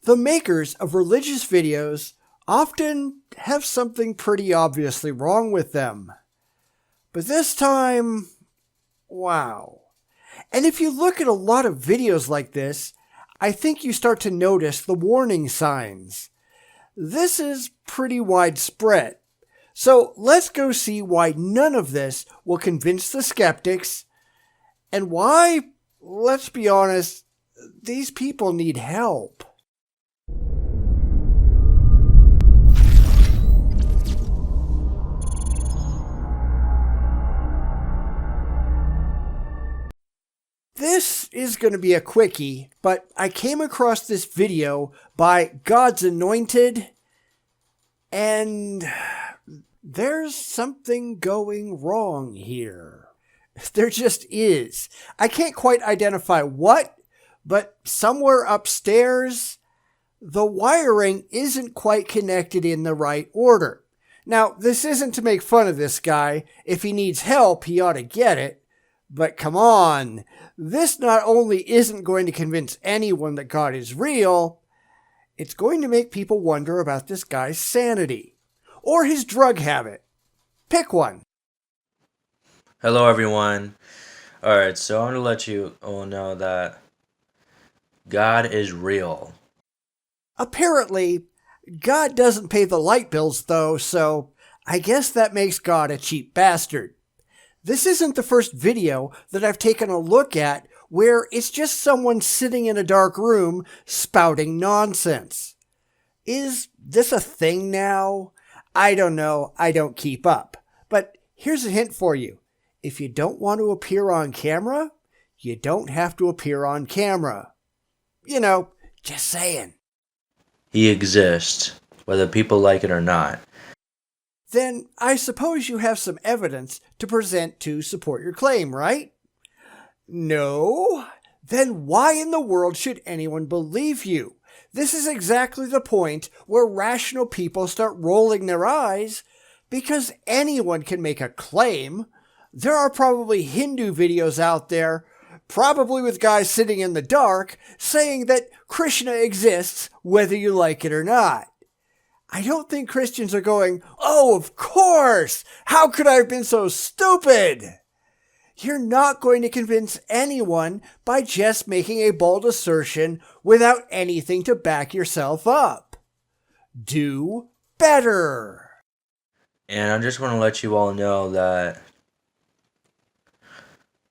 The makers of religious videos often have something pretty obviously wrong with them. But this time, wow. And if you look at a lot of videos like this, I think you start to notice the warning signs. This is pretty widespread. So let's go see why none of this will convince the skeptics, and why, let's be honest, these people need help. This is going to be a quickie, but I came across this video by God's Anointed, and there's something going wrong here. There just is. I can't quite identify what, but somewhere upstairs, the wiring isn't quite connected in the right order. Now, this isn't to make fun of this guy. If he needs help, he ought to get it. But come on, this not only isn't going to convince anyone that God is real, it's going to make people wonder about this guy's sanity or his drug habit. Pick one. Hello everyone. Alright, so I want to let you all know that God is real. Apparently, God doesn't pay the light bills though, so I guess that makes God a cheap bastard. This isn't the first video that I've taken a look at where it's just someone sitting in a dark room spouting nonsense. Is this a thing now? I don't know. I don't keep up. But here's a hint for you. If you don't want to appear on camera, you don't have to appear on camera. You know, just saying. He exists, whether people like it or not. Then I suppose you have some evidence to present to support your claim, right? No? Then why in the world should anyone believe you? This is exactly the point where rational people start rolling their eyes, because anyone can make a claim. There are probably Hindu videos out there, probably with guys sitting in the dark, saying that Krishna exists whether you like it or not. I don't think Christians are going, "Oh, of course! How could I have been so stupid?" You're not going to convince anyone by just making a bold assertion without anything to back yourself up. Do better. And I just want to let you all know that,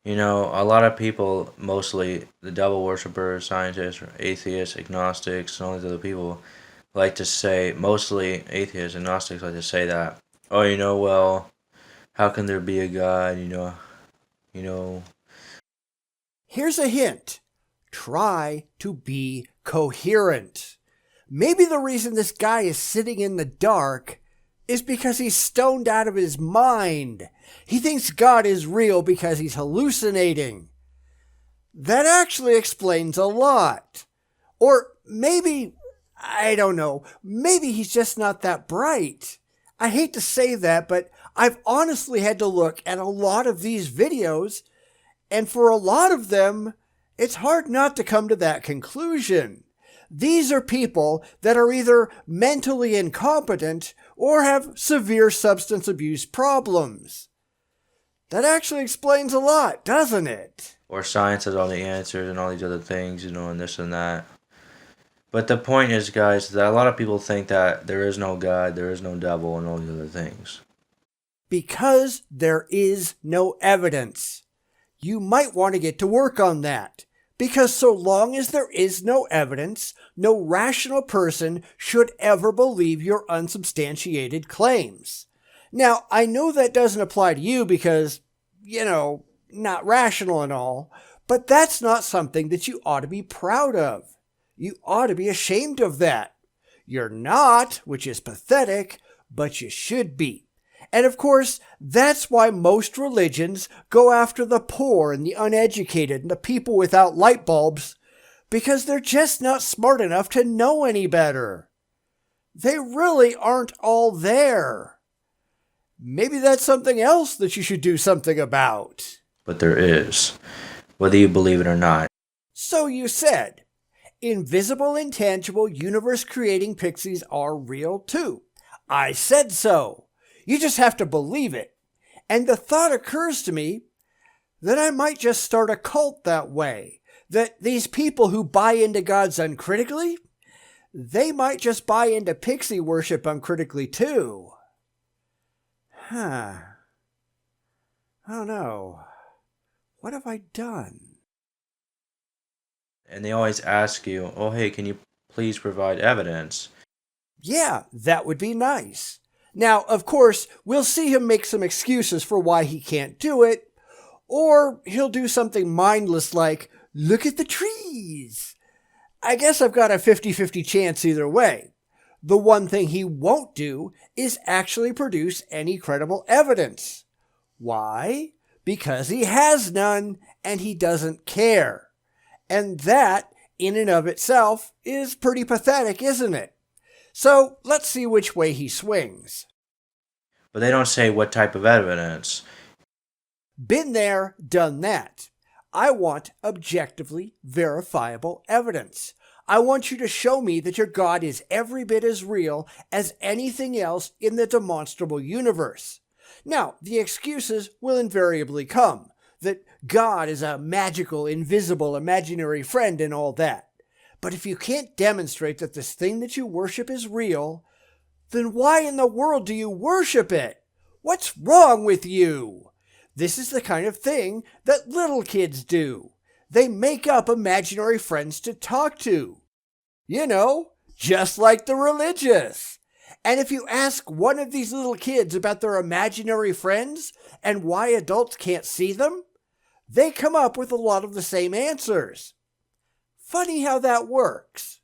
a lot of people, mostly the devil worshippers, scientists, atheists, agnostics, and all these other people, like to say, mostly atheists and agnostics like to say that, oh, well, how can there be a God, Here's a hint. Try to be coherent. Maybe the reason this guy is sitting in the dark is because he's stoned out of his mind. He thinks God is real because he's hallucinating. That actually explains a lot. Or maybe, I don't know, maybe he's just not that bright. I hate to say that, but I've honestly had to look at a lot of these videos, and for a lot of them, it's hard not to come to that conclusion. These are people that are either mentally incompetent or have severe substance abuse problems. That actually explains a lot, doesn't it? Or science has all the answers and all these other things, and this and that. But the point is, guys, that a lot of people think that there is no God, there is no devil, and all these other things. Because there is no evidence. You might want to get to work on that. Because so long as there is no evidence, no rational person should ever believe your unsubstantiated claims. Now, I know that doesn't apply to you because, not rational and all, but that's not something that you ought to be proud of. You ought to be ashamed of that. You're not, which is pathetic, but you should be. And of course, that's why most religions go after the poor and the uneducated and the people without light bulbs, because they're just not smart enough to know any better. They really aren't all there. Maybe that's something else that you should do something about. But there is, whether you believe it or not. So you said. Invisible, intangible, universe-creating pixies are real too. I said so. You just have to believe it. And the thought occurs to me that I might just start a cult that way. That these people who buy into gods uncritically, they might just buy into pixie worship uncritically too. I don't know. What have I done? And they always ask you, oh, hey, can you please provide evidence? Yeah, that would be nice. Now, of course, we'll see him make some excuses for why he can't do it, or he'll do something mindless like, look at the trees. I guess I've got a 50-50 chance either way. The one thing he won't do is actually produce any credible evidence. Why? Because he has none and he doesn't care. And that, in and of itself, is pretty pathetic, isn't it? So let's see which way he swings. But they don't say what type of evidence. Been there, done that. I want objectively verifiable evidence. I want you to show me that your God is every bit as real as anything else in the demonstrable universe. Now, the excuses will invariably come, that God is a magical, invisible, imaginary friend and all that. But if you can't demonstrate that this thing that you worship is real, then why in the world do you worship it? What's wrong with you? This is the kind of thing that little kids do. They make up imaginary friends to talk to. You know, just like the religious. And if you ask one of these little kids about their imaginary friends and why adults can't see them, they come up with a lot of the same answers. Funny how that works.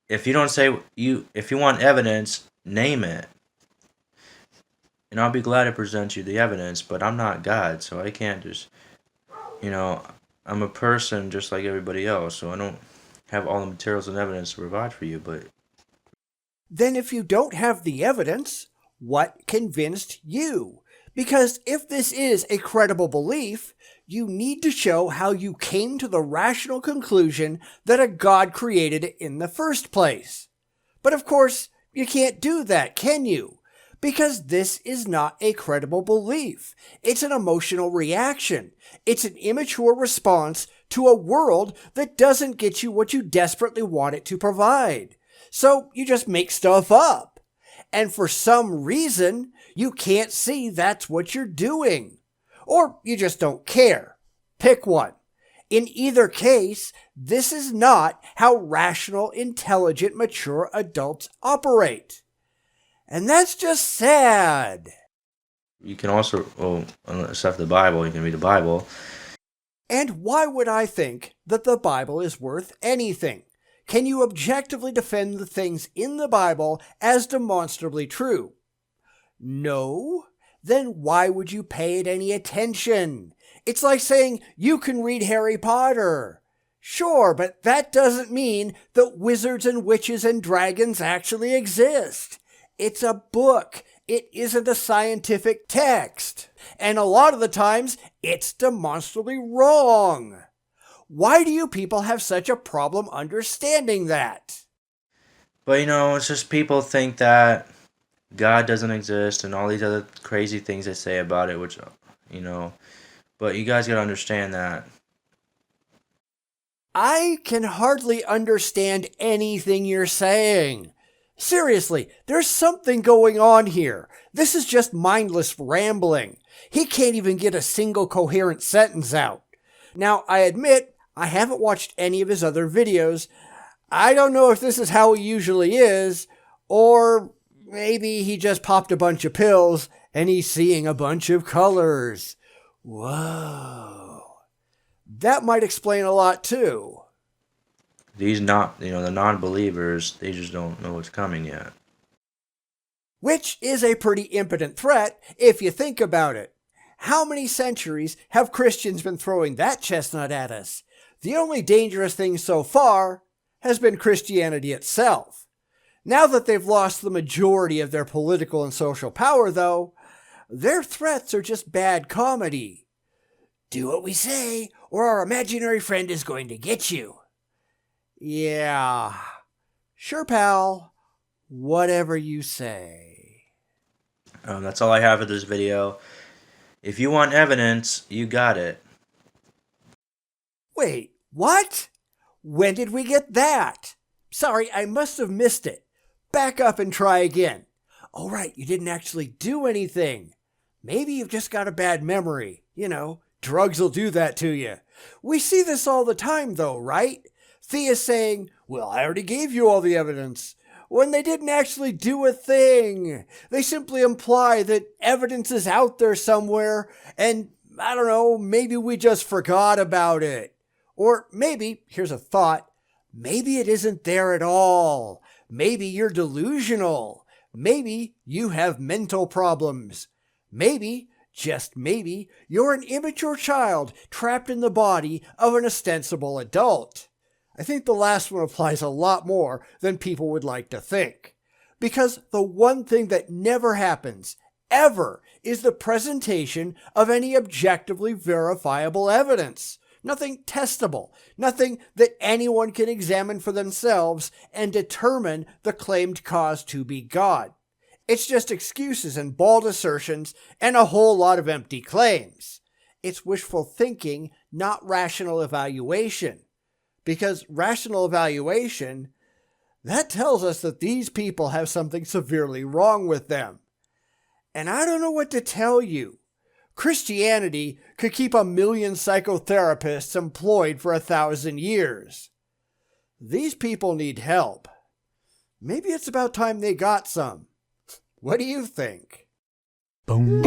If you don't say if you want evidence, name it. And I'll be glad to present you the evidence, but I'm not God, so I can't just, I'm a person just like everybody else, so I don't have all the materials and evidence to provide for you, but... Then if you don't have the evidence, what convinced you? Because if this is a credible belief, you need to show how you came to the rational conclusion that a God created it in the first place. But of course, you can't do that, can you? Because this is not a credible belief. It's an emotional reaction. It's an immature response to a world that doesn't get you what you desperately want it to provide. So you just make stuff up. And for some reason, you can't see that's what you're doing. Or you just don't care. Pick one. In either case, this is not how rational, intelligent, mature adults operate. And that's just sad. You can also, except the Bible, you can read the Bible. And why would I think that the Bible is worth anything? Can you objectively defend the things in the Bible as demonstrably true? No? Then why would you pay it any attention? It's like saying you can read Harry Potter. Sure, but that doesn't mean that wizards and witches and dragons actually exist. It's a book. It isn't a scientific text. And a lot of the times, it's demonstrably wrong. Why do you people have such a problem understanding that? But it's just people think that God doesn't exist and all these other crazy things they say about it, which, but you guys gotta understand that. I can hardly understand anything you're saying. Seriously, there's something going on here. This is just mindless rambling. He can't even get a single coherent sentence out. Now, I admit, I haven't watched any of his other videos. I don't know if this is how he usually is, or maybe he just popped a bunch of pills and he's seeing a bunch of colors. Whoa. That might explain a lot too. These the non-believers, they just don't know what's coming yet. Which is a pretty impotent threat if you think about it. How many centuries have Christians been throwing that chestnut at us? The only dangerous thing so far has been Christianity itself. Now that they've lost the majority of their political and social power, though, their threats are just bad comedy. Do what we say, or our imaginary friend is going to get you. Yeah. Sure, pal. Whatever you say. That's all I have for this video. If you want evidence, you got it. Wait, what? When did we get that? Sorry, I must have missed it. Back up and try again. Oh, right, you didn't actually do anything. Maybe you've just got a bad memory. You know, drugs will do that to you. We see this all the time, though, right? Thea saying, well, I already gave you all the evidence, when they didn't actually do a thing. They simply imply that evidence is out there somewhere, and I don't know, maybe we just forgot about it. Or maybe, here's a thought, maybe it isn't there at all. Maybe you're delusional. Maybe you have mental problems. Maybe, just maybe, you're an immature child trapped in the body of an ostensible adult. I think the last one applies a lot more than people would like to think. Because the one thing that never happens, ever, is the presentation of any objectively verifiable evidence. Nothing testable, nothing that anyone can examine for themselves and determine the claimed cause to be God. It's just excuses and bald assertions and a whole lot of empty claims. It's wishful thinking, not rational evaluation. Because rational evaluation, that tells us that these people have something severely wrong with them. And I don't know what to tell you. Christianity could keep 1 million psychotherapists employed for 1,000 years. These people need help. Maybe it's about time they got some. What do you think? Bum